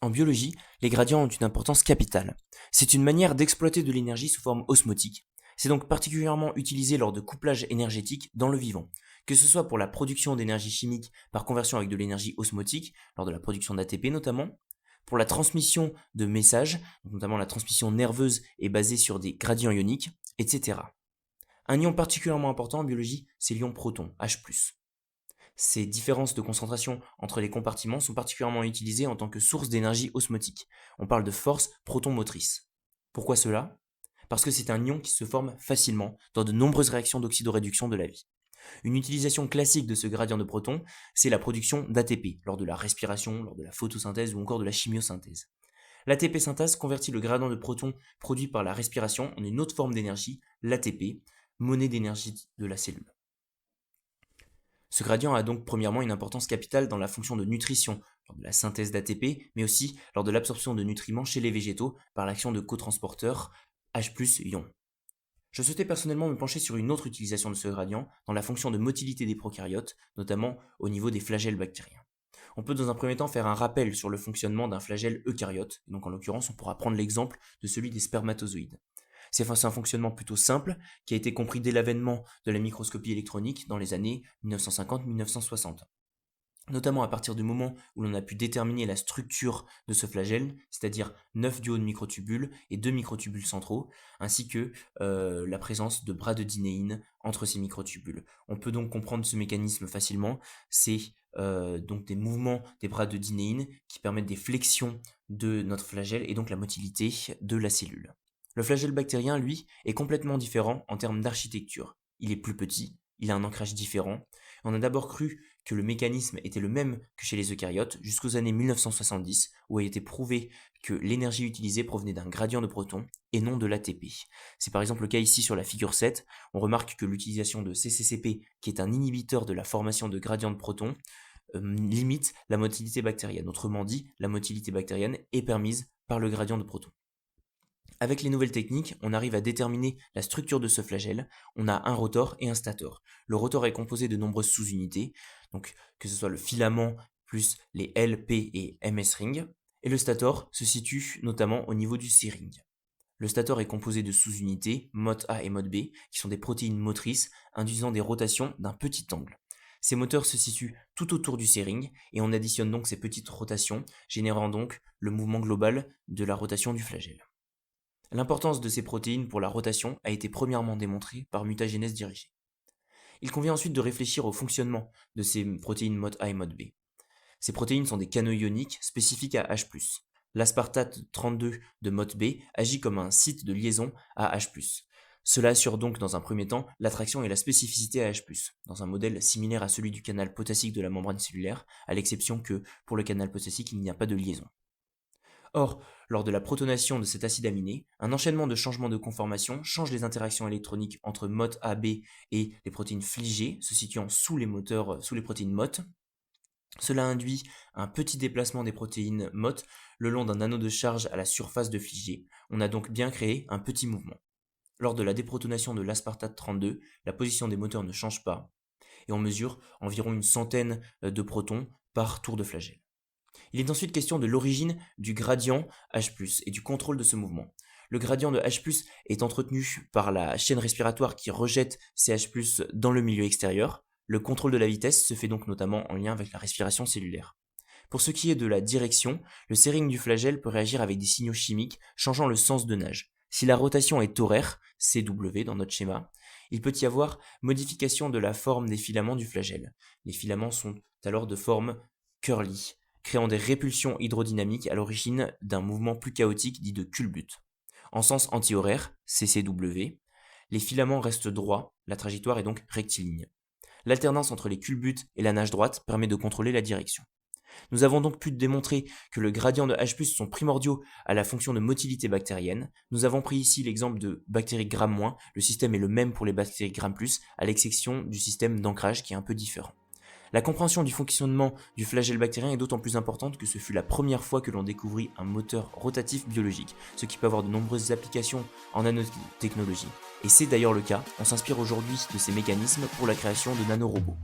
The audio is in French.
En biologie, les gradients ont une importance capitale. C'est une manière d'exploiter de l'énergie sous forme osmotique. C'est donc particulièrement utilisé lors de couplage énergétique dans le vivant, que ce soit pour la production d'énergie chimique par conversion avec de l'énergie osmotique, lors de la production d'ATP notamment, pour la transmission de messages, notamment la transmission nerveuse est basée sur des gradients ioniques, etc. Un ion particulièrement important en biologie, c'est l'ion proton, H+. Ces différences de concentration entre les compartiments sont particulièrement utilisées en tant que source d'énergie osmotique. On parle de force proton-motrice. Pourquoi cela? Parce que c'est un ion qui se forme facilement dans de nombreuses réactions d'oxydoréduction de la vie. Une utilisation classique de ce gradient de protons, c'est la production d'ATP, lors de la respiration, lors de la photosynthèse ou encore de la chimiosynthèse. L'ATP synthèse convertit le gradient de protons produit par la respiration en une autre forme d'énergie, l'ATP, monnaie d'énergie de la cellule. Ce gradient a donc premièrement une importance capitale dans la fonction de nutrition, lors de la synthèse d'ATP, mais aussi lors de l'absorption de nutriments chez les végétaux par l'action de cotransporteurs H+ ions. Je souhaitais personnellement me pencher sur une autre utilisation de ce gradient dans la fonction de motilité des prokaryotes, notamment au niveau des flagelles bactériens. On peut dans un premier temps faire un rappel sur le fonctionnement d'un flagelle eucaryote, donc en l'occurrence on pourra prendre l'exemple de celui des spermatozoïdes. C'est un fonctionnement plutôt simple qui a été compris dès l'avènement de la microscopie électronique dans les années 1950-1960. Notamment à partir du moment où l'on a pu déterminer la structure de ce flagelle, c'est-à-dire 9 duos de microtubules et 2 microtubules centraux, ainsi que la présence de bras de dinéine entre ces microtubules. On peut donc comprendre ce mécanisme facilement, c'est donc des mouvements des bras de dinéine qui permettent des flexions de notre flagelle et donc la motilité de la cellule. Le flagelle bactérien, lui, est complètement différent en termes d'architecture. Il est plus petit, il a un ancrage différent. On a d'abord cru que le mécanisme était le même que chez les eucaryotes jusqu'aux années 1970 où il a été prouvé que l'énergie utilisée provenait d'un gradient de protons et non de l'ATP. C'est par exemple le cas ici sur la figure 7. On remarque que l'utilisation de CCCP, qui est un inhibiteur de la formation de gradients de protons, limite la motilité bactérienne. Autrement dit, la motilité bactérienne est permise par le gradient de protons. Avec les nouvelles techniques, on arrive à déterminer la structure de ce flagelle. On a un rotor et un stator. Le rotor est composé de nombreuses sous-unités, donc que ce soit le filament plus les L, P et MS ring, et le stator se situe notamment au niveau du C-ring. Le stator est composé de sous-unités, mode A et mode B, qui sont des protéines motrices induisant des rotations d'un petit angle. Ces moteurs se situent tout autour du C-ring et on additionne donc ces petites rotations, générant donc le mouvement global de la rotation du flagelle. L'importance de ces protéines pour la rotation a été premièrement démontrée par mutagénèse dirigée. Il convient ensuite de réfléchir au fonctionnement de ces protéines mode A et mode B. Ces protéines sont des canaux ioniques spécifiques à H+. L'aspartate 32 de mode B agit comme un site de liaison à H+. Cela assure donc dans un premier temps l'attraction et la spécificité à H+, dans un modèle similaire à celui du canal potassique de la membrane cellulaire, à l'exception que pour le canal potassique il n'y a pas de liaison. Or, lors de la protonation de cet acide aminé, un enchaînement de changements de conformation change les interactions électroniques entre MOT AB et les protéines FLIG se situant sous les protéines MOT. Cela induit un petit déplacement des protéines MOT le long d'un anneau de charge à la surface de FLIG. On a donc bien créé un petit mouvement. Lors de la déprotonation de l'aspartate 32, la position des moteurs ne change pas et on mesure environ une centaine de protons par tour de flagelle. Il est ensuite question de l'origine du gradient H+, et du contrôle de ce mouvement. Le gradient de H+, est entretenu par la chaîne respiratoire qui rejette ces H+, dans le milieu extérieur. Le contrôle de la vitesse se fait donc notamment en lien avec la respiration cellulaire. Pour ce qui est de la direction, le C-ring du flagelle peut réagir avec des signaux chimiques changeant le sens de nage. Si la rotation est horaire, CW dans notre schéma, il peut y avoir modification de la forme des filaments du flagelle. Les filaments sont alors de forme curly, créant des répulsions hydrodynamiques à l'origine d'un mouvement plus chaotique dit de culbute. En sens antihoraire, CCW, les filaments restent droits, la trajectoire est donc rectiligne. L'alternance entre les culbutes et la nage droite permet de contrôler la direction. Nous avons donc pu démontrer que le gradient de H+ sont primordiaux à la fonction de motilité bactérienne. Nous avons pris ici l'exemple de bactéries Gram-, le système est le même pour les bactéries Gram+, à l'exception du système d'ancrage qui est un peu différent. La compréhension du fonctionnement du flagelle bactérien est d'autant plus importante que ce fut la première fois que l'on découvrit un moteur rotatif biologique, ce qui peut avoir de nombreuses applications en nanotechnologie. Et c'est d'ailleurs le cas, on s'inspire aujourd'hui de ces mécanismes pour la création de nanorobots.